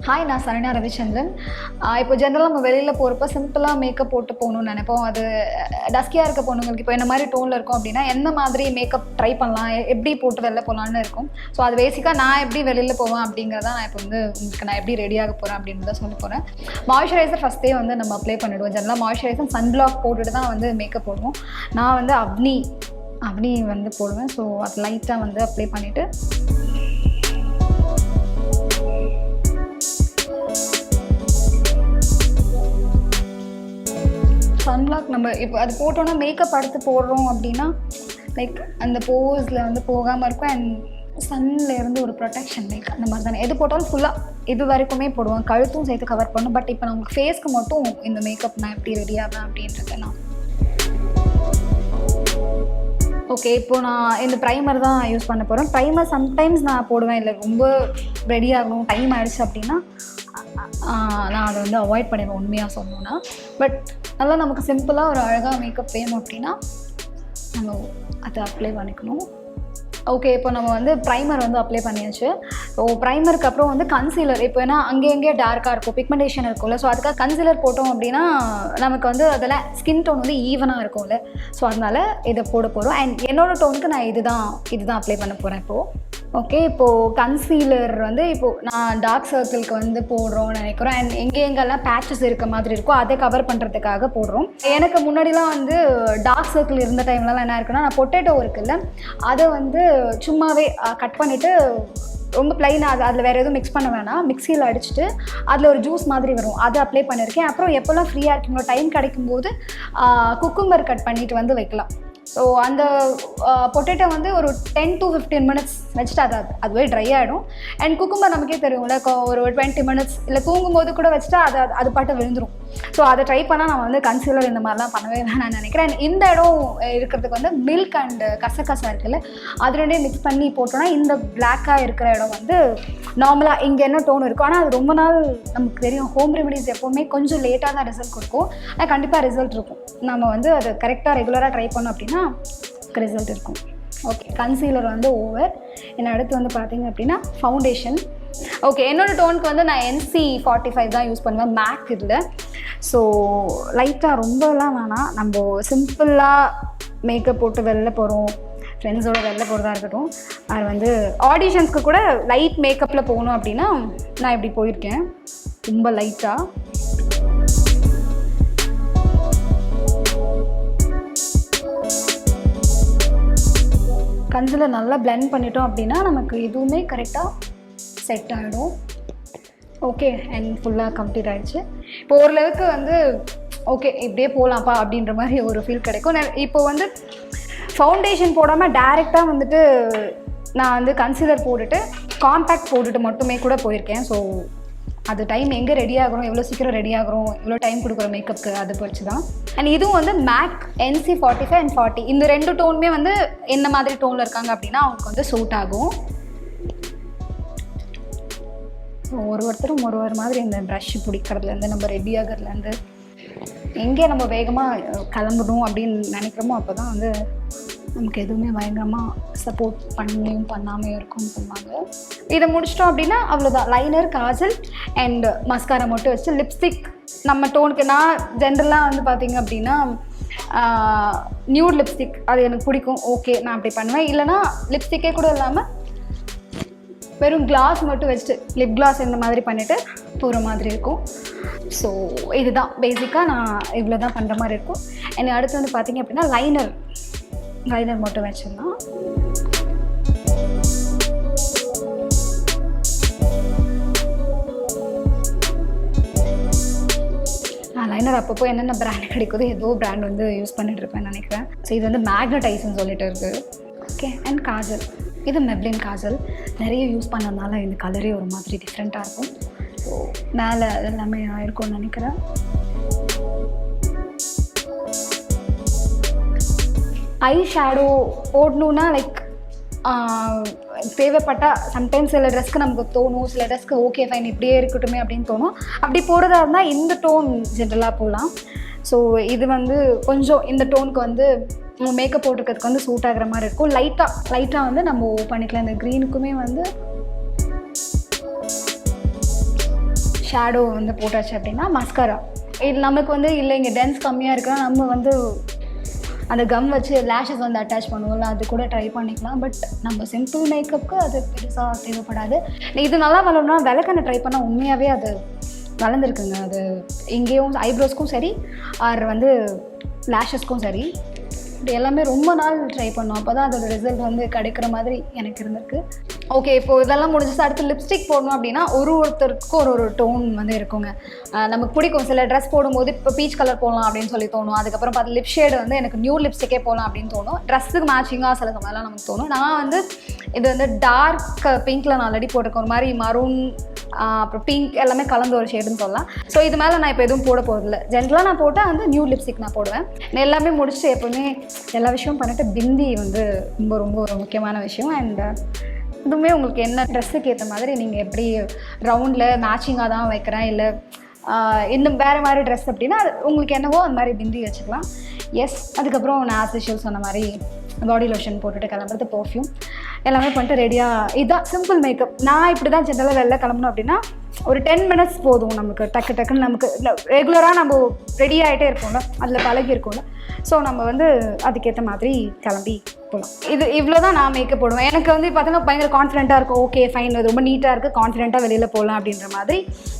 Hi, நான் சரண்யா ரவிச்சந்திரன். இப்போ ஜென்ரலாக நம்ம வெளியில் போகிறப்ப சிம்பிளாக மேக்கப் போட்டு போகணும்னு நினைப்போம். அது டஸ்கியாக இருக்க பொண்ணுங்களுக்கு இப்போ என்ன மாதிரி டோனில் இருக்கும் அப்படின்னா எந்த மாதிரி மேக்கப் ட்ரை பண்ணலாம், எப்படி போட்டு வெளில போகலான்னு இருக்கும். ஸோ அது பேசிக்காக நான் எப்படி வெளியில் போவேன் அப்படிங்கிறத நான் இப்போ வந்து உங்களுக்கு நான் எப்படி ரெடியாக போகிறேன் அப்படின்னு தான் சொல்ல போகிறேன். மாய்ஸ்சரைசர் ஃபஸ்ட்டே வந்து நம்ம அப்ளை பண்ணிவிடுவோம். ஜென்ரலாக மாய்ஸ்சரைசர் சன்பிளாக் போட்டுட்டு தான் வந்து மேக்கப் போடுவோம். நான் வந்து அவ்னி வந்து போடுவேன். ஸோ அது லைட்டாக வந்து அப்ளை பண்ணிவிட்டு சன்பிளாக் நம்ம இப்போ அது போட்டோன்னா மேக்கப் அடுத்து போடுறோம் அப்படின்னா லைக் அந்த போஸில் வந்து போகாமல் இருக்கும். அண்ட் சன்லேருந்து ஒரு ப்ரொடெக்ஷன் லைக் அந்த மாதிரி தானே எது போட்டாலும் ஃபுல்லாக இது வரைக்குமே போடுவோம், கழுத்தும் சேர்த்து கவர் பண்ணும். பட் இப்போ நமக்கு ஃபேஸ்க்கு மட்டும் இந்த மேக்கப் நான் எப்படி ரெடி ஆவேன் அப்படின்றது நான் ஓகே. இப்போது நான் இந்த ப்ரைமர் தான் யூஸ் பண்ண போகிறேன். ப்ரைமர் சம்டைம்ஸ் நான் போடுவேன், இல்லை ரொம்ப ரெடி ஆகணும் டைம் ஆகிடுச்சு அப்படின்னா நான் அதை வந்து அவாய்ட் பண்ணிடுவேன் உண்மையாக சொல்லணுன்னா. பட் நல்லா நமக்கு சிம்பிளாக ஒரு அழகாக மேக்கப் வேணும் அப்படின்னா நம்ம அதை அப்ளை பண்ணிக்கணும். ஓகே, இப்போ நம்ம வந்து ப்ரைமர் வந்து அப்ளை பண்ணியாச்சு. ஸோ ப்ரைமருக்கு அப்புறம் வந்து கன்சீலர். இப்போ ஏன்னா அங்கேயே டார்க்காக இருக்கும், பிக்மெண்டேஷன் இருக்கும்ல. ஸோ அதுக்காக கன்சீலர் போட்டோம் அப்படின்னா நமக்கு வந்து அதில் ஸ்கின் டோன் வந்து ஈவனாக இருக்கும்ல. ஸோ அதனால் இதை போட போகிறோம். அண்ட் என்னோடய டோனுக்கு நான் இதுதான் அப்ளை பண்ண போகிறேன் இப்போது. ஓகே, இப்போது கன்சீலர் வந்து இப்போது நான் டார்க் சர்க்கிளுக்கு வந்து போடுறோம்னு நினைக்கிறோம். அண்ட் எங்கெங்கெல்லாம் பேச்சஸ் இருக்க மாதிரி இருக்கோ அதை கவர் பண்ணுறதுக்காக போடுறோம். எனக்கு முன்னாடிலாம் வந்து டார்க் சர்க்கிள் இருந்த டைம்லலாம் என்ன இருக்குன்னா, நான் பொட்டேட்டோ இருக்குல்ல அதை வந்து சும்மாவே கட் பண்ணிவிட்டு ரொம்ப ப்ளைனாக அதில் வேறு எதுவும் மிக்ஸ் பண்ண வேணாம், மிக்சியில் அடிச்சுட்டு அதில் ஒரு ஜூஸ் மாதிரி வரும், அதை அப்ளை பண்ணியிருக்கேன். அப்புறம் எப்போல்லாம் ஃப்ரீயாக இருக்கீங்களோ டைம் கிடைக்கும்போது குக்கும்பர் கட் பண்ணிவிட்டு வந்து வைக்கலாம். ஸோ அந்த பொட்டேட்டோ வந்து ஒரு 10 to 15 minutes வச்சுட்டு அதுவே ட்ரை ஆகிடும். அண்ட் குக்கும்பர் நமக்கே தெரியும்ல, ஒரு 20 minutes இல்லை தூங்கும்போது கூட வச்சுட்டா அது பாட்டு விழுந்துடும். ஸோ அதை ட்ரை பண்ணால் நம்ம வந்து கன்சீலர் இந்த மாதிரிலாம் பண்ணவே வேணாம்னு நினைக்கிறேன். இந்த இடம் இருக்கிறதுக்கு வந்து மில்க் அண்ட் கசகசா இருக்குல்ல, அது ரெண்டே மிக்ஸ் பண்ணி போட்டோன்னா இந்த பிளாக்காக இருக்கிற இடம் வந்து நார்மலாக இங்கே என்ன டோன் இருக்கும். ஆனால் அது ரொம்ப நாள் நமக்கு தெரியும், ஹோம் ரெமிடிஸ் எப்போவுமே கொஞ்சம் லேட்டாக தான் ரிசல்ட் கொடுக்கும். ஆனால் கண்டிப்பாக ரிசல்ட் இருக்கும். நம்ம வந்து அதை கரெக்டாக ரெகுலராக ட்ரை பண்ணோம் அப்படின்னா ரிசல்ட் இருக்கும். ஓகே, கன்சீலர் வந்து ஓவர். என்ன அடுத்து வந்து பார்த்தீங்க அப்படின்னா ஃபவுண்டேஷன். ஓகே, என்னோடய டோனுக்கு வந்து நான் NC45 தான் யூஸ் பண்ணுவேன், மேக் இதில். ஸோ லைட்டாக ரொம்பலாம் வேணாம், நம்ம சிம்பிளாக மேக்கப் போட்டு வெளில போகிறோம், ஃப்ரெண்ட்ஸோடு வெளில போகிறதா இருக்கட்டும். அது வந்து ஆடிஷன்ஸ்க்கு கூட லைட் மேக்கப்பில் போகணும் அப்படின்னா நான் இப்படி போயிருக்கேன், ரொம்ப லைட்டாக. கன்சீலர் நல்லா பிளெண்ட் பண்ணிட்டோம் அப்படின்னா நமக்கு எதுவுமே கரெக்டாக செட் ஆகிடும். ஓகே, அண்ட் ஃபுல்லாக கம்ப்ளீட் ஆகிடுச்சு. இப்போ ஓரளவுக்கு வந்து ஓகே இப்படியே போகலாம்ப்பா அப்படின்ற மாதிரி ஒரு ஃபீல் கிடைக்கும். இப்போ வந்து ஃபவுண்டேஷன் போடாமல் டைரெக்டாக வந்துட்டு நான் வந்து கன்சீலர் போட்டுட்டு காம்பேக்ட் போட்டுட்டு மட்டுமே கூட போயிருக்கேன். ஸோ அது டைம் எங்கே ரெடி ஆகிறோம், எவ்வளோ சீக்கிரம் ரெடி ஆகிறோம், எவ்வளோ டைம் கொடுக்குறோம் மேக்கப்புக்கு, அதை வச்சு தான். அண்ட் இதுவும் வந்து மேக் NC45 and 40 இந்த 2 டோனுமே வந்து என்ன மாதிரி டோனில் இருக்காங்க அப்படின்னா அவங்களுக்கு வந்து சூட் ஆகும். ஒருத்தரும் ஒரு மாதிரி இந்த ப்ரஷ் பிடிக்கிறதுலேருந்து நம்ம ரெடி ஆகிறதுலேருந்து எங்கே நம்ம வேகமாக கிளம்பணும் அப்படின்னு நினைக்கிறோமோ அப்போ தான் வந்து நமக்கு எதுவுமே பயங்கரமாக சப்போர்ட் பண்ணியும் பண்ணாமல் இருக்கும்னு சொன்னாங்க. இதை முடிச்சிட்டோம் அப்படின்னா அவ்வளோதான். லைனர், காஜல் அண்ட் மஸ்காரா மட்டும் வச்சு லிப்ஸ்டிக் நம்ம டோனுக்கு. நான் ஜென்ரலாக வந்து பார்த்திங்க அப்படின்னா நியூட் லிப்ஸ்டிக் அது எனக்கு பிடிக்கும். ஓகே, நான் அப்படி பண்ணுவேன். இல்லைனா லிப்ஸ்டிக்கே கூட இல்லாமல் வெறும் கிளாஸ் மட்டும் வச்சுட்டு லிப் கிளாஸ் இந்த மாதிரி பண்ணிவிட்டு போகிற மாதிரி இருக்கும். ஸோ இதுதான் பேசிக்காக நான் இவ்வளோ தான் பண்ணுற மாதிரி இருக்கும். எனக்கு அடுத்து வந்து பார்த்திங்க அப்படின்னா லைனர் மட்டும் வச்சிடலாம். நான் லைனர் அப்பப்போ என்னென்ன பிராண்ட் கிடைக்குதோ ஏதோ பிராண்ட் வந்து யூஸ் பண்ணிட்டு இருப்பேன்னு நினைக்கிறேன். ஸோ இது வந்து மேக்னடைஸ்ன்னு சொல்லிட்டு இருக்குது. Okay, and Kajal. இது மெப்ளின் காஜல். நிறைய யூஸ் பண்ணதுனால இந்த கலரே ஒரு மாதிரி டிஃப்ரெண்ட்டாக இருக்கும். ஸோ மேலே எல்லாமே இருக்கும்னு நினைக்கிறேன். ஐ ஷேடோ போடணுன்னா லைக் தேவைப்பட்டால் சம்டைம்ஸ் சில ட்ரெஸ்க்கு நமக்கு தோணும், சில ட்ரெஸ்க்கு ஓகே ஃபைன் இப்படியே இருக்கட்டுமே அப்படின்னு தோணும். அப்படி போடுறதா இருந்தால் இந்த டோன் ஜென்ரலாக போகலாம். ஸோ இது வந்து கொஞ்சம் இந்த டோனுக்கு வந்து மேக்கப் போட்டுக்கிறதுக்கு வந்து சூட் ஆகிற மாதிரி இருக்கும். லைட்டாக வந்து நம்ம பண்ணிக்கலாம். இந்த க்ரீனுக்குமே வந்து ஷேடோ வந்து போட்டாச்சு அப்படின்னா மஸ்காரா. இது நமக்கு வந்து இல்லை இங்கே டென்ஸ் கம்மியாக இருக்குன்னா நம்ம வந்து அந்த கம் வச்சு லேஷஸ் வந்து அட்டாச் பண்ணுவோம்ல, அது கூட ட்ரை பண்ணிக்கலாம். பட் நம்ம சிம்பிள் மேக்கப்புக்கு அது பெருசாக தேவைப்படாது. இது நல்லா வளரணும்னா விளக்கெண்ணெய் ட்ரை பண்ணால் உண்மையாகவே அது வளர்ந்துருக்குங்க. அது எங்கேயும் ஐப்ரோஸ்க்கும் சரி ஆர் வந்து லேஷஸ்க்கும் சரி, இது எல்லாமே ரொம்ப நாள் ட்ரை பண்ணோம். அப்போ தான் அதோட ரிசல்ட் வந்து கிடைக்கிற மாதிரி எனக்கு இருந்திருக்கு. ஓகே, இப்போது இதெல்லாம் முடிஞ்சிச்சு. அடுத்து லிப்ஸ்டிக் போடணும் அப்படின்னா ஒருத்தருக்கும் ஒரு டோன் வந்து இருக்குங்க. நமக்கு பிடிக்கும். சில ட்ரெஸ் போடும்போது இப்போ பீச் கலர் போடலாம் அப்படின்னு சொல்லி தோணும். அதுக்கப்புறம் பார்த்து லிப் ஷேடு வந்து எனக்கு நியூ லிப்ஸ்டிக்கே போடலாம் அப்படின்னு தோணும். ட்ரெஸ்ஸுக்கு மேட்சிங்காக சில சமையலாம் நமக்கு தோணும். நான் வந்து இது வந்து டார்க் பிங்க்கில் நான் ஆல்ரெடி போட்டிருக்கேன். ஒரு மாதிரி மரூன் அப்புறம் பிங்க் எல்லாமே கலந்து ஒரு ஷேடுன்னு சொல்லலாம். ஸோ இது மேலே நான் இப்போ எதுவும் போட போகிறதில்ல. ஜென்ரலாக நான் போட்டால் வந்து நியூ லிப்ஸ்டிக் நான் போடுவேன். நான் எல்லாமே முடிச்சுட்டு எப்போவுமே எல்லா விஷயமும் பண்ணிட்டு பிந்தி வந்து ரொம்ப ரொம்ப ஒரு முக்கியமான விஷயம். அண்ட் இதுவுமே உங்களுக்கு என்ன ட்ரெஸ்ஸுக்கு ஏற்ற மாதிரி நீங்கள் எப்படி ரவுண்டில் மேட்சிங்காக தான் வைக்கிறேன், இல்லை இன்னும் வேறு மாதிரி ட்ரெஸ் அப்படின்னா அது உங்களுக்கு என்னவோ அந்த மாதிரி பிந்தி வச்சுக்கலாம். எஸ், அதுக்கப்புறம் நான் ஆஸ் யூஷுவல் சொன்ன மாதிரி பாடி லோஷன் போட்டுட்டு கிளம்புறது, பர்ஃப்யூம் எல்லாமே பண்ணிட்டு ரெடியாக. இதுதான் சிம்பிள் மேக்கப். நான் இப்படி தான் ஜென்ரலாக வெளில கிளம்பணும் அப்படின்னா ஒரு 10 minutes போதும் நமக்கு. டக்குன்னு நமக்கு ரெகுலராக நம்ம ரெடி ஆகிட்டே இருக்கோம்ல, அதில் பழகி இருக்கோம்ல. ஸோ நம்ம வந்து அதுக்கேற்ற மாதிரி கிளம்பி போகலாம். இவ்வளோ தான் நான் மேக்கப் போடுவேன். எனக்கு வந்து பார்த்தீங்கன்னா பயங்கர கான்ஃபிடென்ட்டாக இருக்கும். ஓகே ஃபைன், அது ரொம்ப நீட்டாக இருக்குது, கான்ஃபிடென்ட்டாக வெளியில் போகலாம் அப்படின்ற மாதிரி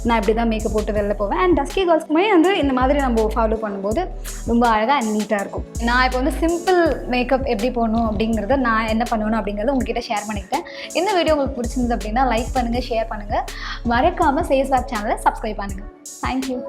நான் இப்படி தான் மேக்கப் போட்டு வெளில போவேன். அண்ட் டஸ்கி கேர்ள்ஸ்க்குமே வந்து இந்த மாதிரி நம்ம ஃபாலோ பண்ணும்போது ரொம்ப அழகாக அண்ட் நீட்டாக இருக்கும். நான் இப்போ வந்து சிம்பிள் மேக்கப் எப்படி போடணும் அப்படிங்கிறத நான் என்ன பண்ணணும் அப்படிங்கிறத உங்ககிட்ட ஷேர் பண்ணிக்கிட்டேன். இந்த வீடியோ உங்களுக்கு பிடிச்சிருந்தது அப்படின்னா லைக் பண்ணுங்கள், ஷேர் பண்ணுங்கள். மறக்காமல் சேஸ்வாக் சேனலை சப்ஸ்கிரைப் பண்ணுங்கள். தேங்க்யூ.